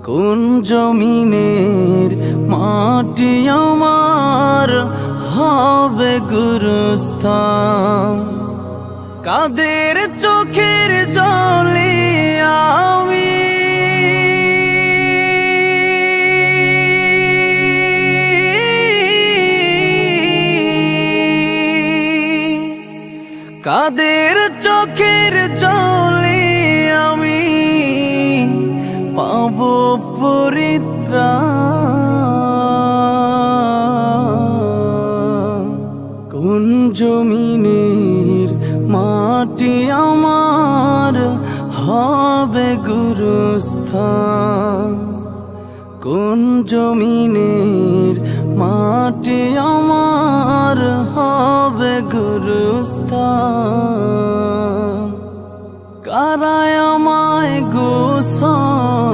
কোন জমিনের মাটি আমার হবে গুরুস্থান? কাদের চোখের জলে আমি কাদের চোখের জলে আমি পাব পরিত্রাণ? কোন জমিনের মাটি আমার হবে গুরুস্থান? কোন জমিনের মাটি আমার হবে গুরুস্থান? কারা আমায়